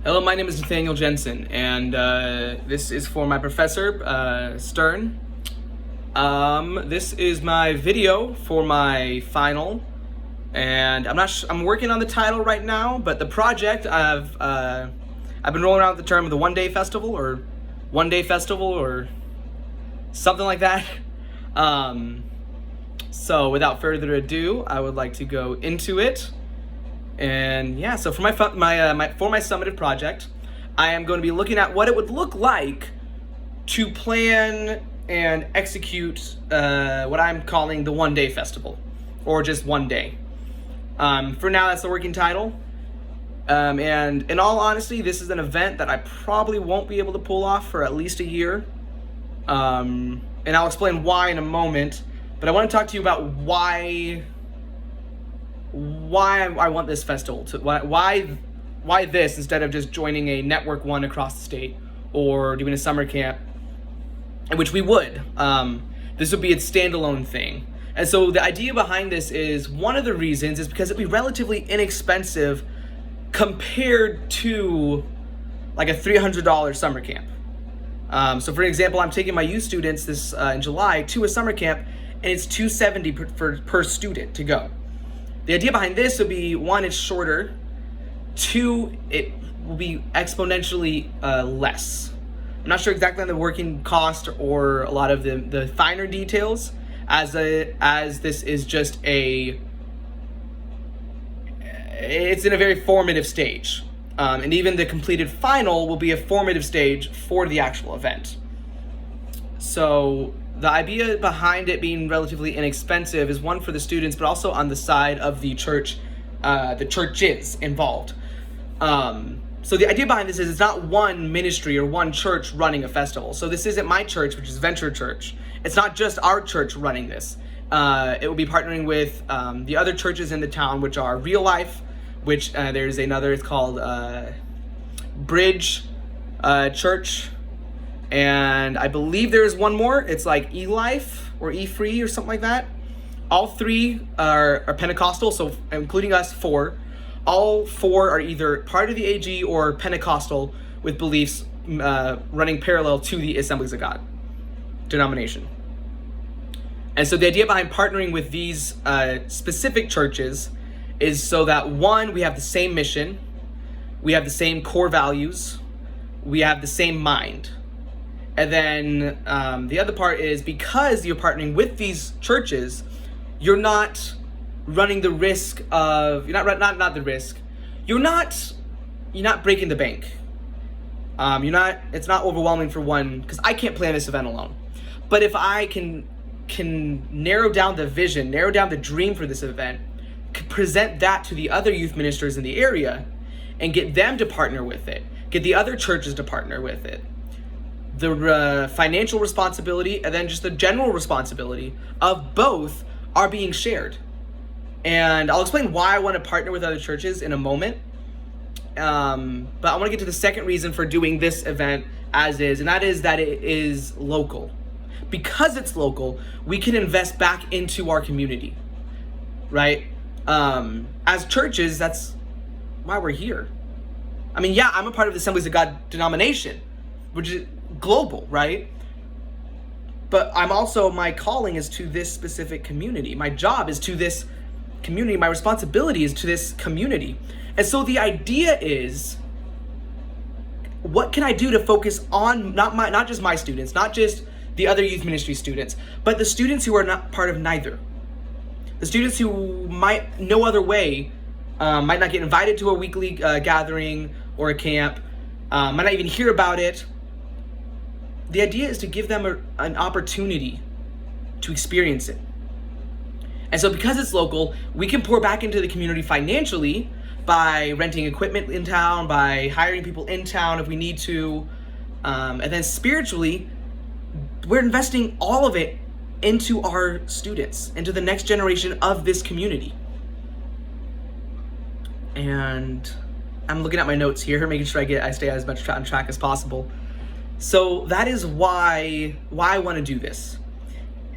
Hello, my name is Nathaniel Jensen, and this is for my professor, Stern. This is my video for my final, and I'm working on the title right now, but the project I've been rolling out the term of the one-day festival or something like that. So without further ado, I would like to go into it. And yeah, so for my summative project, I am going to be looking at what it would look like to plan and execute what I'm calling the one-day festival, or just one day. For now, that's the working title. And in all honesty, this is an event that I probably won't be able to pull off for at least a year. And I'll explain why in a moment. But I want to talk to you about why I want this festival, why this instead of just joining a network one across the state or doing a summer camp, which we would. This would be its standalone thing. And so the idea behind this is, one of the reasons is because it'd be relatively inexpensive compared to like a $300 summer camp. So for example, I'm taking my youth students this in July to a summer camp, and it's $270 per student to go. The idea behind this would be, one, it's shorter. Two, it will be exponentially less. I'm not sure exactly on the working cost or a lot of the finer details, as this is just it's in a very formative stage. And even the completed final will be a formative stage for the actual event. So the idea behind it being relatively inexpensive is, one, for the students, but also on the side of the church, the churches involved. So the idea behind this is, it's not one ministry or one church running a festival. So this isn't my church, which is Venture Church. It's not just our church running this. It will be partnering with the other churches in the town, which are Real Life, which there's another, it's called Bridge Church. And I believe there's one more. It's like E-Life or E-Free or something like that. All three are Pentecostal, so including us, four. All four are either part of the AG or Pentecostal with beliefs running parallel to the Assemblies of God denomination. And so the idea behind partnering with these specific churches is so that, one, we have the same mission, we have the same core values, we have the same mind. And then the other part is, because you're partnering with these churches, you're not running the risk of, you're not breaking the bank. It's not overwhelming for one, because I can't plan this event alone. But if I can narrow down the vision, narrow down the dream for this event, present that to the other youth ministers in the area, and get them to partner with it, get the other churches to partner with it, the financial responsibility and then just the general responsibility of both are being shared. And I'll explain why I want to partner with other churches in a moment. But I want to get to the second reason for doing this event as is, and that is that it is local. Because it's local, we can invest back into our community, right? As churches, that's why we're here. I mean, yeah, I'm a part of the Assemblies of God denomination, which is global, right? But I'm also, my calling is to this specific community. My job is to this community. My responsibility is to this community. And so the idea is, what can I do to focus on not just my students, not just the other youth ministry students, but the students who are not part of neither. The students who might no other way, might not get invited to a weekly gathering or a camp, might not even hear about it. The idea is to give them an opportunity to experience it. And so because it's local, we can pour back into the community financially by renting equipment in town, by hiring people in town if we need to. And then spiritually, we're investing all of it into our students, into the next generation of this community. And I'm looking at my notes here, making sure I stay as much on track as possible. So that is why I want to do this.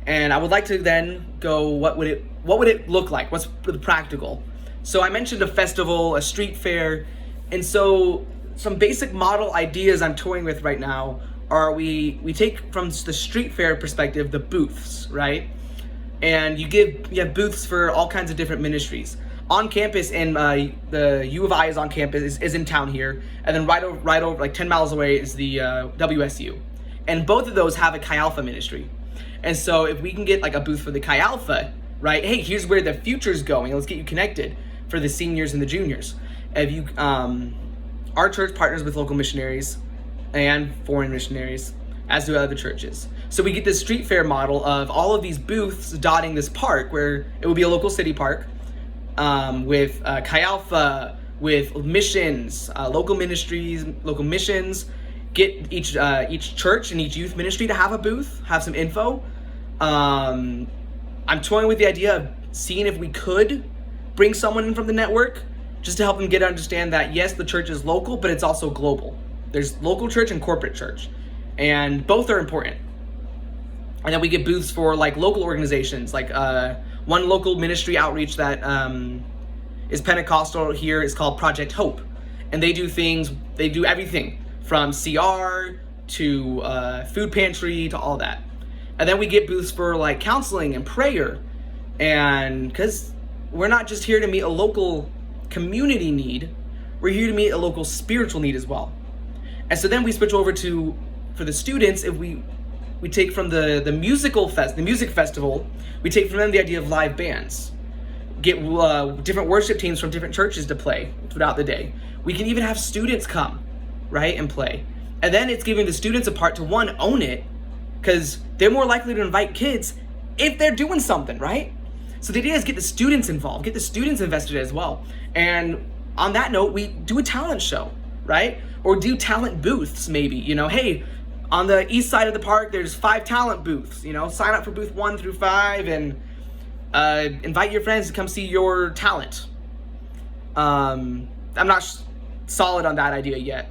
And I would like to then go, what would it look like? What's the practical? So I mentioned a festival, a street fair, and so some basic model ideas I'm toying with right now are we take from the street fair perspective the booths, right? And you have booths for all kinds of different ministries on campus, and the U of I is on campus, is in town here, and then right over like 10 miles away is the WSU, and both of those have a Chi Alpha ministry. And so if we can get like a booth for the Chi Alpha, right? Hey, here's where the future's going. Let's get you connected for the seniors and the juniors. If you, our church partners with local missionaries and foreign missionaries, as do other churches. So we get this street fair model of all of these booths dotting this park, where it would be a local city park, with Chi Alpha, with missions, local ministries, local missions. Get each church and each youth ministry to have a booth, have some info. I'm toying with the idea of seeing if we could bring someone in from the network, just to help them get to understand that yes, the church is local, but it's also global. There's local church and corporate church, and both are important. And then we get booths for like local organizations, like one local ministry outreach that is Pentecostal here is called Project Hope, and they do everything from CR to food pantry to all that. And then we get booths for like counseling and prayer, and because we're not just here to meet a local community need, we're here to meet a local spiritual need as well. And so then we switch over to, for the students, if we take from the music festival, we take from them the idea of live bands, get different worship teams from different churches to play throughout the day. We can even have students come, right, and play. And then it's giving the students a part to, one, own it, because they're more likely to invite kids if they're doing something, right? So the idea is get the students involved, get the students invested as well. And on that note, we do a talent show, right? Or do talent booths maybe, hey, on the east side of the park, there's 5 talent booths, sign up for booth 1 through 5 and invite your friends to come see your talent. I'm not solid on that idea yet.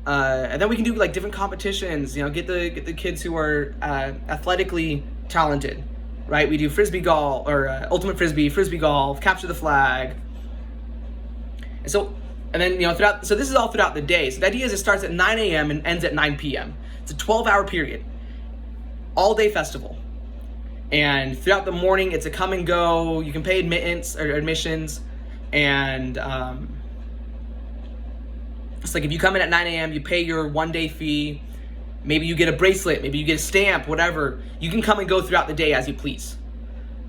And then we can do like different competitions, get the kids who are athletically talented, right? We do frisbee golf or ultimate frisbee golf, capture the flag. And then throughout, so this is all throughout the day. So the idea is it starts at 9 a.m. and ends at 9 p.m. It's a 12-hour period, all day festival. And throughout the morning, it's a come and go. You can pay admissions, and it's like if you come in at 9 a.m., you pay your 1-day fee. Maybe you get a bracelet, maybe you get a stamp, whatever. You can come and go throughout the day as you please.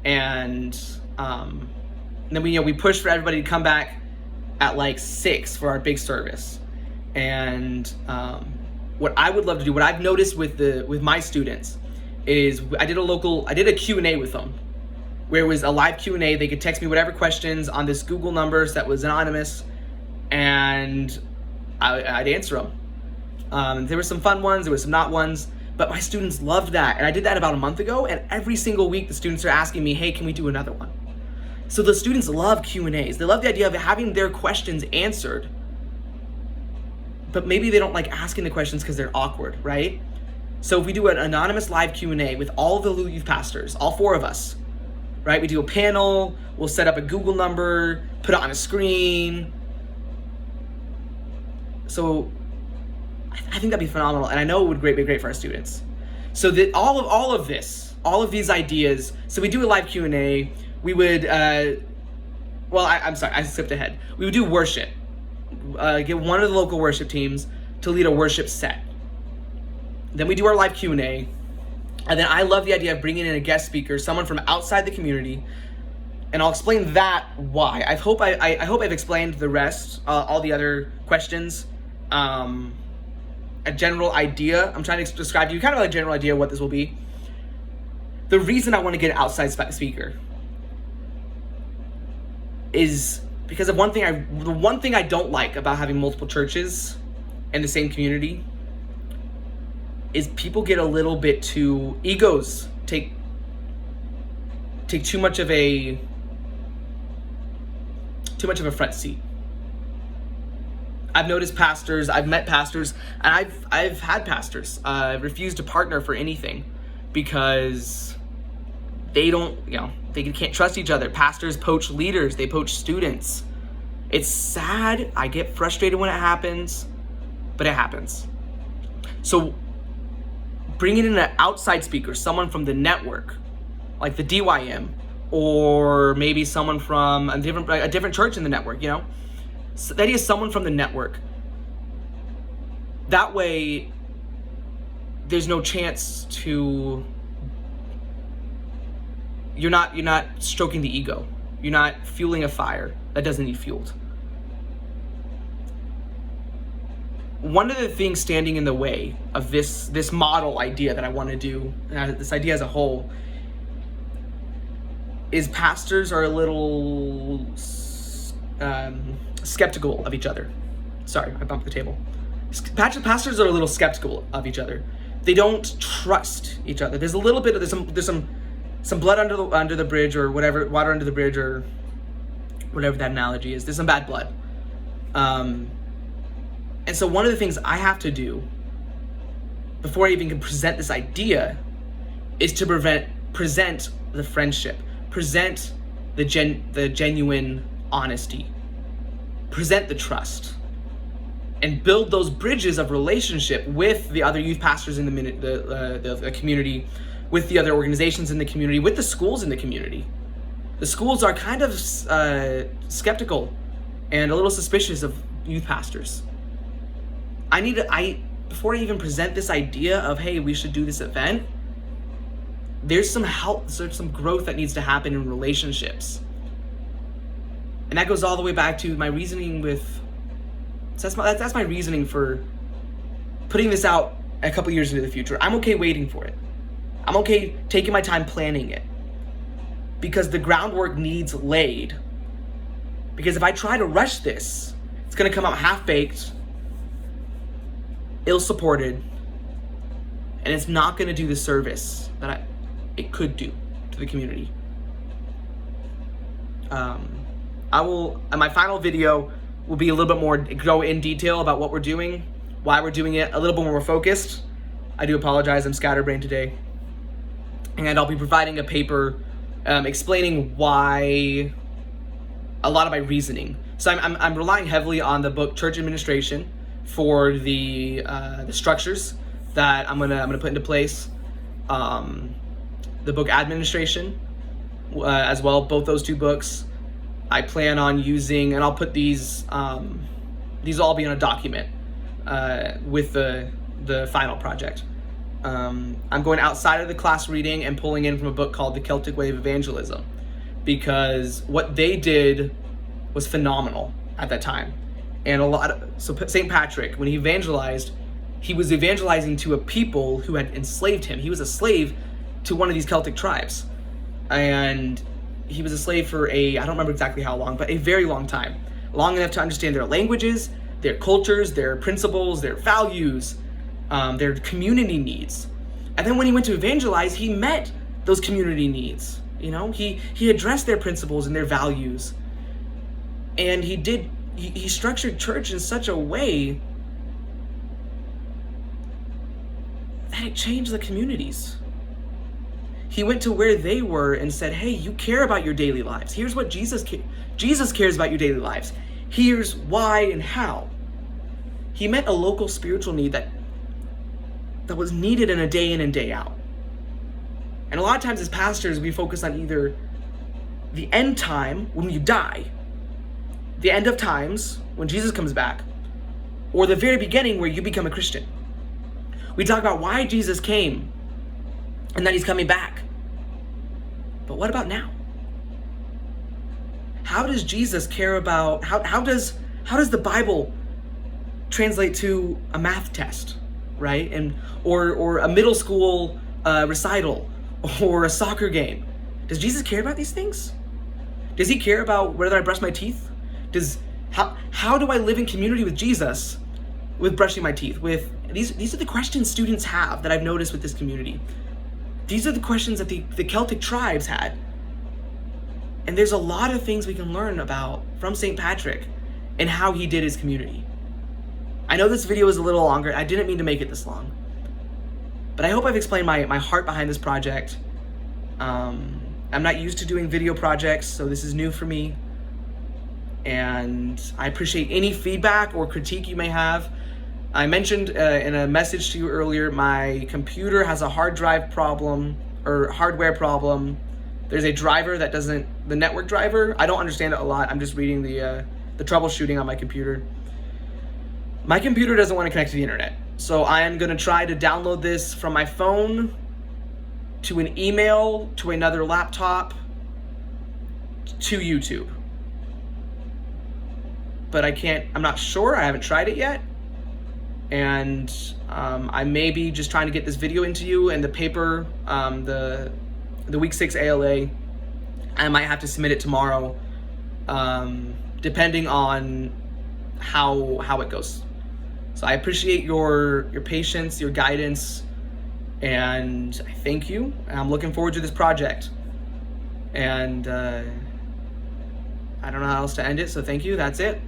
And then we push for everybody to come back at like 6 for our big service. And what I would love to do, what I've noticed with my students, is I did a Q&A with them, where it was a live Q&A. They could text me whatever questions on this Google numbers that was anonymous, and I'd answer them. There were some fun ones, there were some not ones, but my students loved that. And I did that about a month ago, and every single week the students are asking me, hey, can we do another one? So the students love Q&As. They love the idea of having their questions answered, but maybe they don't like asking the questions because they're awkward, right? So if we do an anonymous live Q&A with all the youth pastors, all 4 of us, right? We do a panel, we'll set up a Google number, put it on a screen. So I think that'd be phenomenal, and I know it would be great for our students. So that all of these ideas, so we do a live Q&A, we would, I'm sorry, I skipped ahead. We would do worship. Get one of the local worship teams to lead a worship set. Then we do our live Q&A. And then I love the idea of bringing in a guest speaker, someone from outside the community. And I'll explain that why. I hope I've explained the rest, all the other questions. A general idea. I'm trying to describe to you kind of a general idea of what this will be. The reason I want to get an outside speaker is because of the one thing I don't like about having multiple churches in the same community is people get a little bit too, egos take too much of a front seat. I've noticed pastors, I've met pastors, and I've had pastors refuse to partner for anything because they can't trust each other. Pastors poach leaders, they poach students. It's sad. I get frustrated when it happens. but it happens. So bringing in an outside speaker, someone from the network, like the DYM, or maybe someone from a different church in the network, So that is someone from the network. That way, there's no chance to. You're not stroking the ego. You're not fueling a fire that doesn't need fueled. One of the things standing in the way of this model idea that I want to do, this idea as a whole, is pastors are a little skeptical of each other. Sorry, I bumped the table. Pastors are a little skeptical of each other. They don't trust each other. There's a little bit of there's some blood under the bridge, or whatever, water under the bridge, or whatever that analogy is. There's some bad blood. And so one of the things I have to do before I even can present this idea is to present the friendship, present the genuine honesty, present the trust, and build those bridges of relationship with the other youth pastors in the community, with the other organizations in the community, with the schools in the community. The schools are kind of skeptical and a little suspicious of youth pastors. Before I even present this idea of, hey, we should do this event, there's some growth that needs to happen in relationships. And that goes all the way back to my reasoning that's my reasoning for putting this out a couple years into the future. I'm okay waiting for it. I'm okay taking my time planning it, because the groundwork needs laid. Because if I try to rush this, it's going to come out half-baked, ill-supported, and it's not going to do the service that it could do to the community. My final video will be a little bit more, go in detail about what we're doing, why we're doing it, a little bit more focused. I do apologize, I'm scatterbrained today. And I'll be providing a paper explaining why, a lot of my reasoning. So I'm relying heavily on the book Church Administration for the structures that I'm gonna put into place. The book Administration as well, both those two books. I plan on using, and I'll put these will all be on a document with the final project. I'm going outside of the class reading and pulling in from a book called The Celtic Way of Evangelism, because what they did was phenomenal at that time. And so St. Patrick, when he evangelized, he was evangelizing to a people who had enslaved him. He was a slave to one of these Celtic tribes. And he was a slave for I don't remember exactly how long, but a very long time. Long enough to understand their languages, their cultures, their principles, their values, their community needs. And then when he went to evangelize, he met those community needs. He addressed their principles and their values. And he structured church in such a way that it changed the communities. He went to where they were and said, hey, you care about your daily lives. Here's what Jesus cares about your daily lives. Here's why and how. He met a local spiritual need that was needed in a day in and day out. And a lot of times as pastors, we focus on either the end time when you die, the end of times when Jesus comes back, or the very beginning where you become a Christian. We talk about why Jesus came and that he's coming back. But what about now? How does Jesus care about, how does the Bible translate to a math test, right? Or a middle school recital, or a soccer game? Does Jesus care about these things? Does he care about whether I brush my teeth? How do I live in community with Jesus with brushing my teeth? These are the questions students have that I've noticed with this community. These are the questions that the Celtic tribes had. And there's a lot of things we can learn about from St. Patrick and how he did his community. I know this video is a little longer. I didn't mean to make it this long. But I hope I've explained my heart behind this project. I'm not used to doing video projects, so this is new for me. And I appreciate any feedback or critique you may have. I mentioned in a message to you earlier, my computer has a hard drive problem or hardware problem. There's a driver that doesn't, the network driver, I don't understand it a lot. I'm just reading the troubleshooting on my computer. My computer doesn't want to connect to the internet. So I am going to try to download this from my phone to an email, to another laptop, to YouTube. But I can't, I'm not sure, I haven't tried it yet. And I may be just trying to get this video into you and the paper, the week 6 ALA. I might have to submit it tomorrow, depending on how it goes. So I appreciate your patience, your guidance, and I thank you. And I'm looking forward to this project. And I don't know how else to end it, so thank you. That's it.